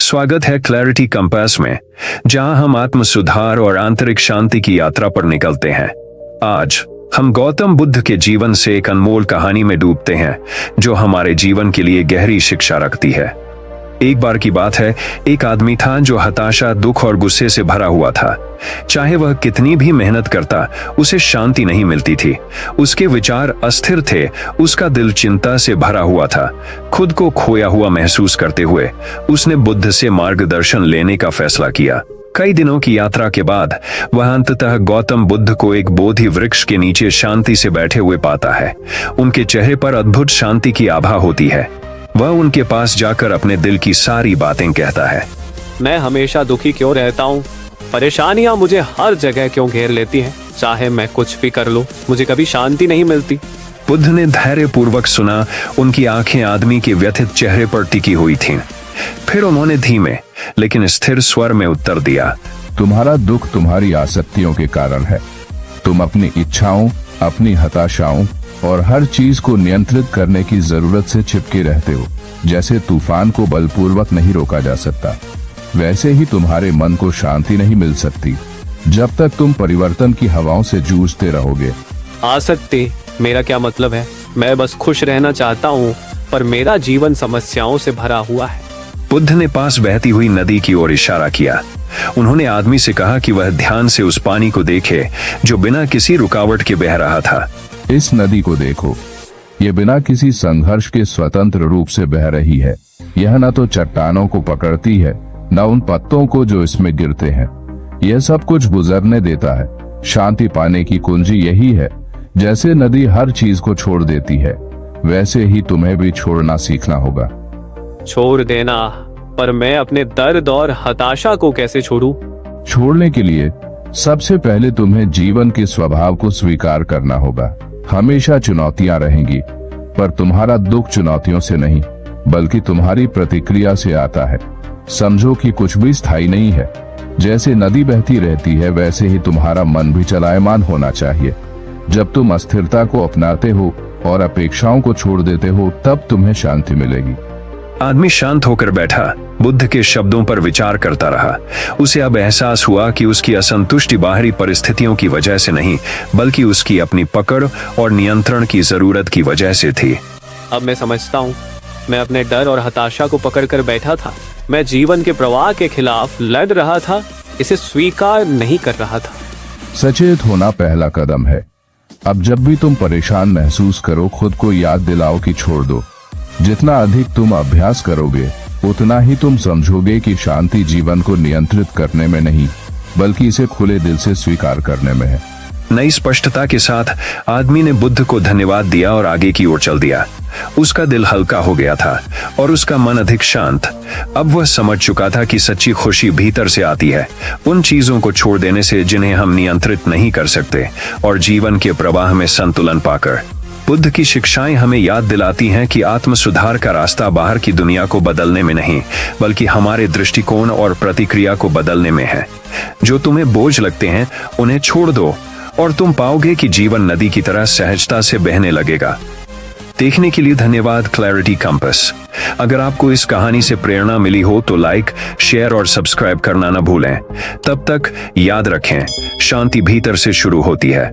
स्वागत है clarity compass में, जहां हम आत्म सुधार और आंतरिक शांति की यात्रा पर निकलते हैं। आज हम गौतम बुद्ध के जीवन से एक अनमोल कहानी में डूबते हैं, जो हमारे जीवन के लिए गहरी शिक्षा रखती है। एक बार की बात है, एक आदमी था जो हताशा, दुख और गुस्से से भरा हुआ था। चाहे वह कितनी भी मेहनत करता, उसे शांति नहीं मिलती थी। उसके विचार अस्थिर थे, उसका दिल चिंता से भरा हुआ था। खुद को खोया हुआ महसूस करते हुए उसने बुद्ध से मार्गदर्शन लेने का फैसला किया। कई दिनों की यात्रा के बाद वह अंततः गौतम बुद्ध को एक बोधि वृक्ष के नीचे शांति से बैठे हुए पाता है। उनके चेहरे पर अद्भुत शांति की आभा होती है। वह उनके पास जाकर अपने दिल की सारी बातें कहता है। मैं हमेशा दुखी क्यों रहता हूँ? परेशानियां मुझे हर जगह क्यों घेर लेती हैं? चाहे मैं कुछ भी कर लूं, मुझे कभी शांति नहीं मिलती। बुद्ध ने धैर्यपूर्वक सुना। उनकी आंखें आदमी के व्यथित चेहरे पर टिकी हुई थीं। फिर उन्होंने धीमे लेकिन स्थिर स्वर में उत्तर दिया, तुम्हारा दुख तुम्हारी आसक्तियों के कारण है। तुम अपनी इच्छाओं, अपनी हताशाओं और हर चीज को नियंत्रित करने की जरूरत से चिपके रहते हो। जैसे तूफान को बलपूर्वक नहीं रोका जा सकता, वैसे ही तुम्हारे मन को शांति नहीं मिल सकती जब तक तुम परिवर्तन की हवाओं से जूझते रहोगे। आसक्ति, मेरा क्या मतलब है? मैं बस खुश रहना चाहता हूँ, पर मेरा जीवन समस्याओं से भरा हुआ है। बुद्ध ने पास बहती हुई नदी की ओर इशारा किया। उन्होंने आदमी से कहा कि वह ध्यान से उस पानी को देखे जो बिना किसी रुकावट के बह रहा था। इस नदी को देखो, ये बिना किसी संघर्ष के स्वतंत्र रूप से बह रही है। यह न तो चट्टानों को पकड़ती है, न उन पत्तों को जो इसमें गिरते हैं। यह सब कुछ गुजरने देता है। शांति पाने की कुंजी यही है। जैसे नदी हर चीज को छोड़ देती है, वैसे ही तुम्हें भी छोड़ना सीखना होगा। छोड़ देना? पर मैं अपने दर्द और हताशा को कैसे छोड़ूं? छोड़ने के लिए सबसे पहले तुम्हें जीवन के स्वभाव को स्वीकार करना होगा। हमेशा चुनौतियां रहेंगी, पर तुम्हारा दुख चुनौतियों से नहीं, बल्कि तुम्हारी प्रतिक्रिया से आता है। समझो कि कुछ भी स्थायी नहीं है। जैसे नदी बहती रहती है, वैसे ही तुम्हारा मन भी चलायमान होना चाहिए। जब तुम अस्थिरता को अपनाते हो और अपेक्षाओं को छोड़ देते हो, तब तुम्हें शांति मिलेगी। आदमी शांत होकर बैठा, बुद्ध के शब्दों पर विचार करता रहा। उसे अब एहसास हुआ कि उसकी असंतुष्टि बाहरी परिस्थितियों की वजह से नहीं, बल्कि उसकी अपनी पकड़ और नियंत्रण की जरूरत की वजह से थी। अब मैं समझता हूँ, मैं अपने डर और हताशा को पकड़कर बैठा था। मैं जीवन के प्रवाह के खिलाफ लड़ रहा था, इसे स्वीकार नहीं कर रहा था। सचेत होना पहला कदम है। अब जब भी तुम परेशान महसूस करो, खुद को याद दिलाओ कि छोड़ दो। जितना अधिक तुम अभ्यास करोगे, उतना ही तुम समझोगे कि शांति जीवन को नियंत्रित करने में नहीं, बल्कि इसे खुले दिल से स्वीकार करने में है। नई स्पष्टता के साथ आदमी ने बुद्ध को धन्यवाद दिया और आगे की ओर चल दिया। उसका दिल हल्का हो गया था और उसका मन अधिक शांत। अब वह समझ चुका था कि सच्ची खुशी भीतर से आती है, उन चीजों को छोड़ देने से जिन्हें हम नियंत्रित नहीं कर सकते, और जीवन के प्रवाह में संतुलन पाकर। बुद्ध की शिक्षाएं हमें याद दिलाती हैं कि आत्म सुधार का रास्ता बाहर की दुनिया को बदलने में नहीं, बल्कि हमारे दृष्टिकोण और प्रतिक्रिया को बदलने में है। जो तुम्हें बोझ लगते हैं, उन्हें छोड़ दो और तुम पाओगे कि जीवन नदी की तरह सहजता से बहने लगेगा। देखने के लिए धन्यवाद क्लैरिटी कंपास। अगर आपको इस कहानी से प्रेरणा मिली हो तो लाइक, शेयर और सब्सक्राइब करना न भूलें। तब तक याद रखें, शांति भीतर से शुरू होती है।